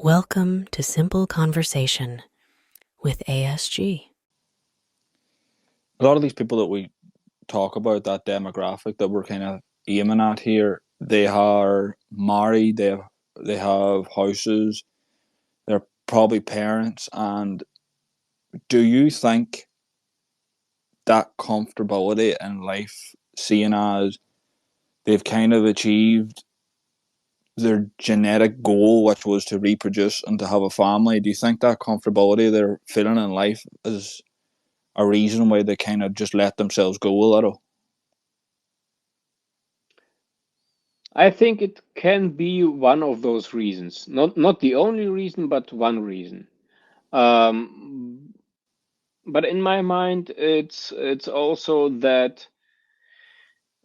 Welcome to Simple Conversation with ASG. A lot of these people that we talk about, that demographic that we're kind of aiming at here, they are married, they have houses, they're probably parents. And do you think that comfortability in life, seeing as they've kind of achieved their genetic goal, which was to reproduce and to have a family, do you think that comfortability they're feeling in life is a reason why they kind of just let themselves go a little? I think it can be one of those reasons. Not the only reason, but one reason. Um, but in my mind, it's also that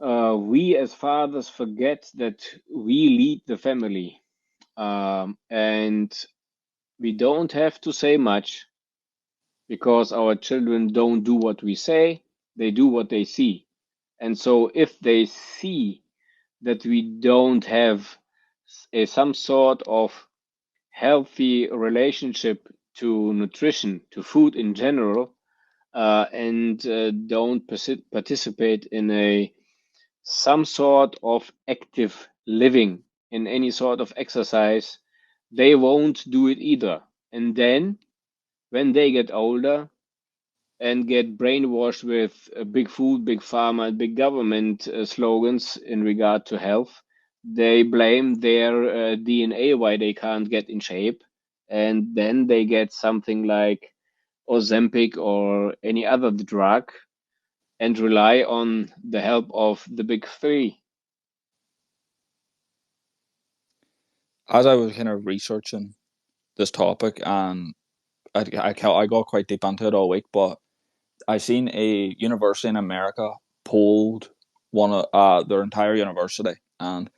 we as fathers forget that we lead the family, and we don't have to say much because our children don't do what we say; they do what they see. And so, if they see that we don't have some sort of healthy relationship to nutrition, to food in general, and don't participate in a some sort of active living, in any sort of exercise, they won't do it either. And then when they get older and get brainwashed with big food, big pharma, and big government slogans in regard to health, they blame their DNA why they can't get in shape. And then they get something like Ozempic or any other drug and rely on the help of the big three. As I was kind of researching this topic, and I got quite deep into it all week, but I seen a university in America polled one of their entire university, and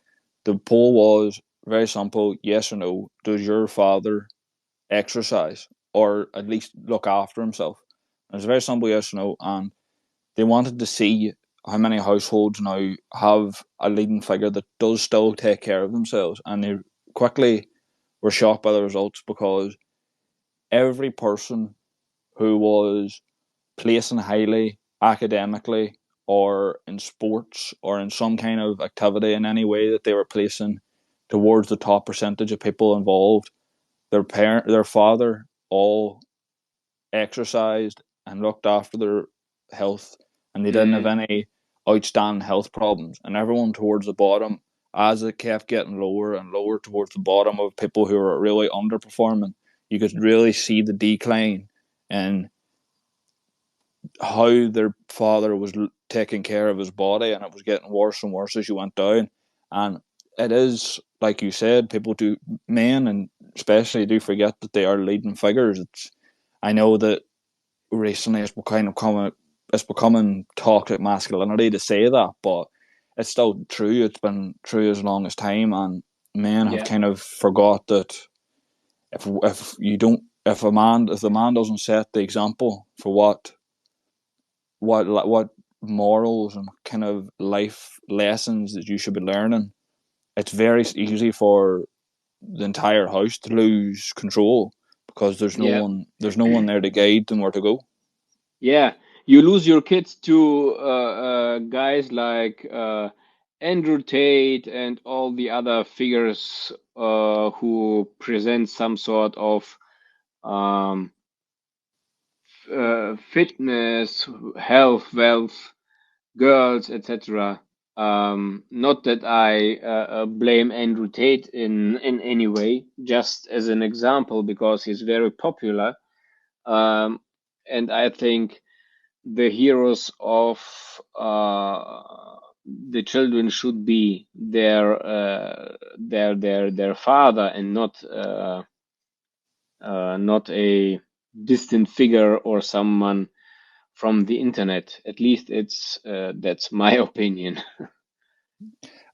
the poll was very simple: yes or no. Does your father exercise or at least look after himself? And it's very simple: yes or no. And they wanted to see how many households now have a leading figure that does still take care of themselves, and they quickly were shocked by the results because every person who was placing highly academically or in sports or in some kind of activity in any way that they were placing towards the top percentage of people involved, their father all exercised and looked after their health, and they didn't have Mm, any outstanding health problems. And everyone towards the bottom, as it kept getting lower and lower towards the bottom of people who were really underperforming, you could really see the decline in how their father was taking care of his body, and it was getting worse and worse as you went down. And it is like you said, people do, men and especially, do forget that they are leading figures. I know that recently it's becoming toxic masculinity to say that, but it's still true. It's been true as long as time, and men have yeah. kind of forgot that if you don't if the man doesn't set the example for what morals and kind of life lessons that you should be learning, it's very easy for the entire house to lose control because Yeah. there's no one there to guide them where to go. Yeah, you lose your kids to guys like Andrew Tate and all the other figures who present some sort of um, fitness, health, wealth, girls, etc. Not that I blame Andrew Tate in any way, just as an example because he's very popular. Um, and I think the heroes of the children should be their father and not a distant figure or someone from the internet. At least it's that's my opinion.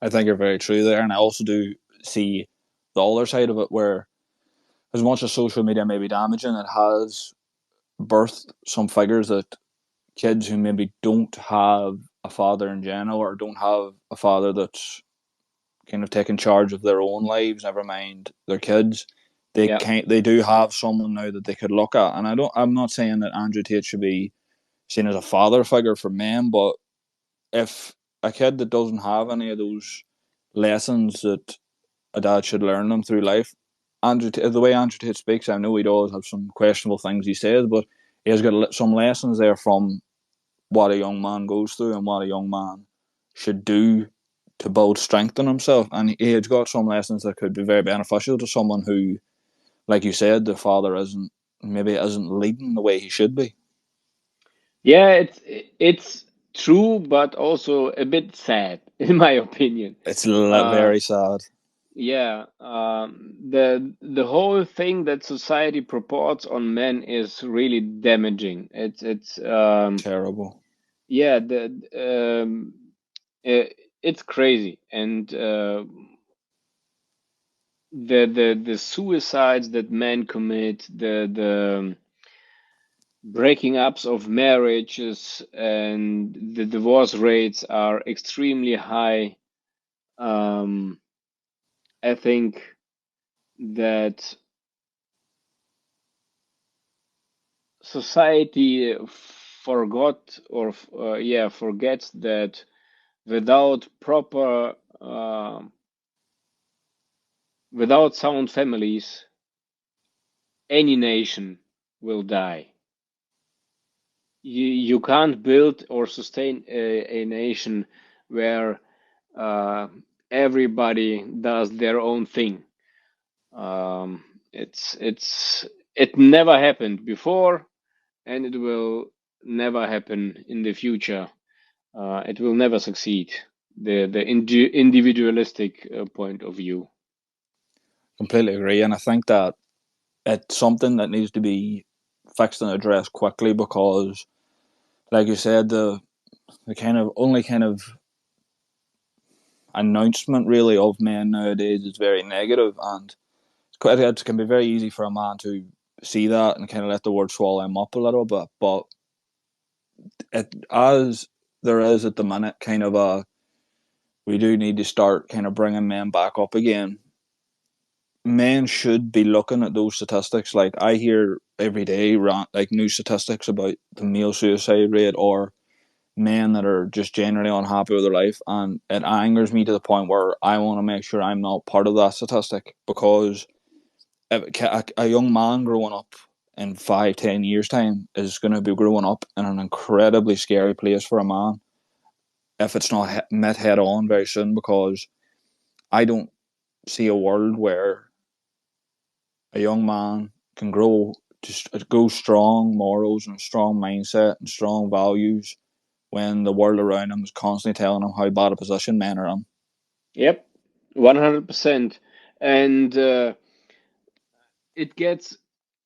I think you're very true there, and I also do see the other side of it, where as much as social media may be damaging, it has birthed some figures that kids who maybe don't have a father in general, or don't have a father that's kind of taking charge of their own lives, never mind their kids, they do have someone now that they could look at. And I'm not saying that Andrew Tate should be seen as a father figure for men, but if a kid that doesn't have any of those lessons that a dad should learn them through life, the way Andrew Tate speaks, I know he does have some questionable things he says, but he has got some lessons there from what a young man goes through and what a young man should do to build strength in himself. And he has got some lessons that could be very beneficial to someone who, like you said, the father isn't leading the way he should be. Yeah, it's true, but also a bit sad, in my opinion. It's Uh, very sad. yeah, the whole thing that society purports on men is really damaging. It's Terrible. yeah, it's crazy, and the suicides that men commit, the breaking ups of marriages, and the divorce rates are extremely high. I think that society forgot or forgets that without proper without sound families, any nation will die. You can't build or sustain a nation where uh, everybody does their own thing. Um, it never happened before, and it will never happen in the future. It will never succeed. The individualistic point of view. Completely agree. And I think that it's something that needs to be fixed and addressed quickly because, like you said, the kind of only kind of announcement really of men nowadays is very negative, and it can be very easy for a man to see that and kind of let the word swallow him up a little bit. But as there is at the minute, kind of we do need to start kind of bringing men back up again. Men should be looking at those statistics. Like I hear every day, like new statistics about the male suicide rate or men that are just generally unhappy with their life, and it angers me to the point where I want to make sure I'm not part of that statistic because a young man growing up in 5-10 years time is going to be growing up in an incredibly scary place for a man if it's not met head on very soon, because I don't see a world where a young man can go strong morals and strong mindset and strong values when the world around him is constantly telling him how bad a position men are in. Yep, 100%. And it gets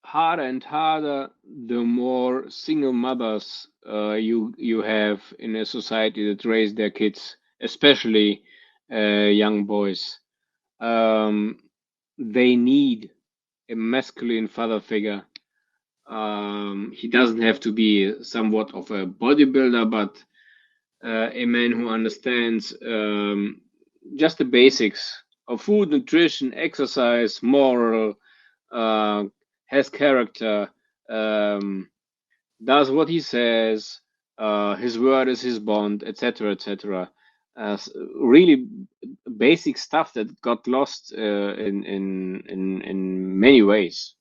harder and harder the more single mothers you have in a society that raise their kids, especially young boys. Um, they need a masculine father figure. He doesn't have to be somewhat of a bodybuilder, but a man who understands just the basics of food, nutrition, exercise, moral, uh, has character, um, does what he says, his word is his bond, etc., etc. Really basic stuff that got lost in many ways.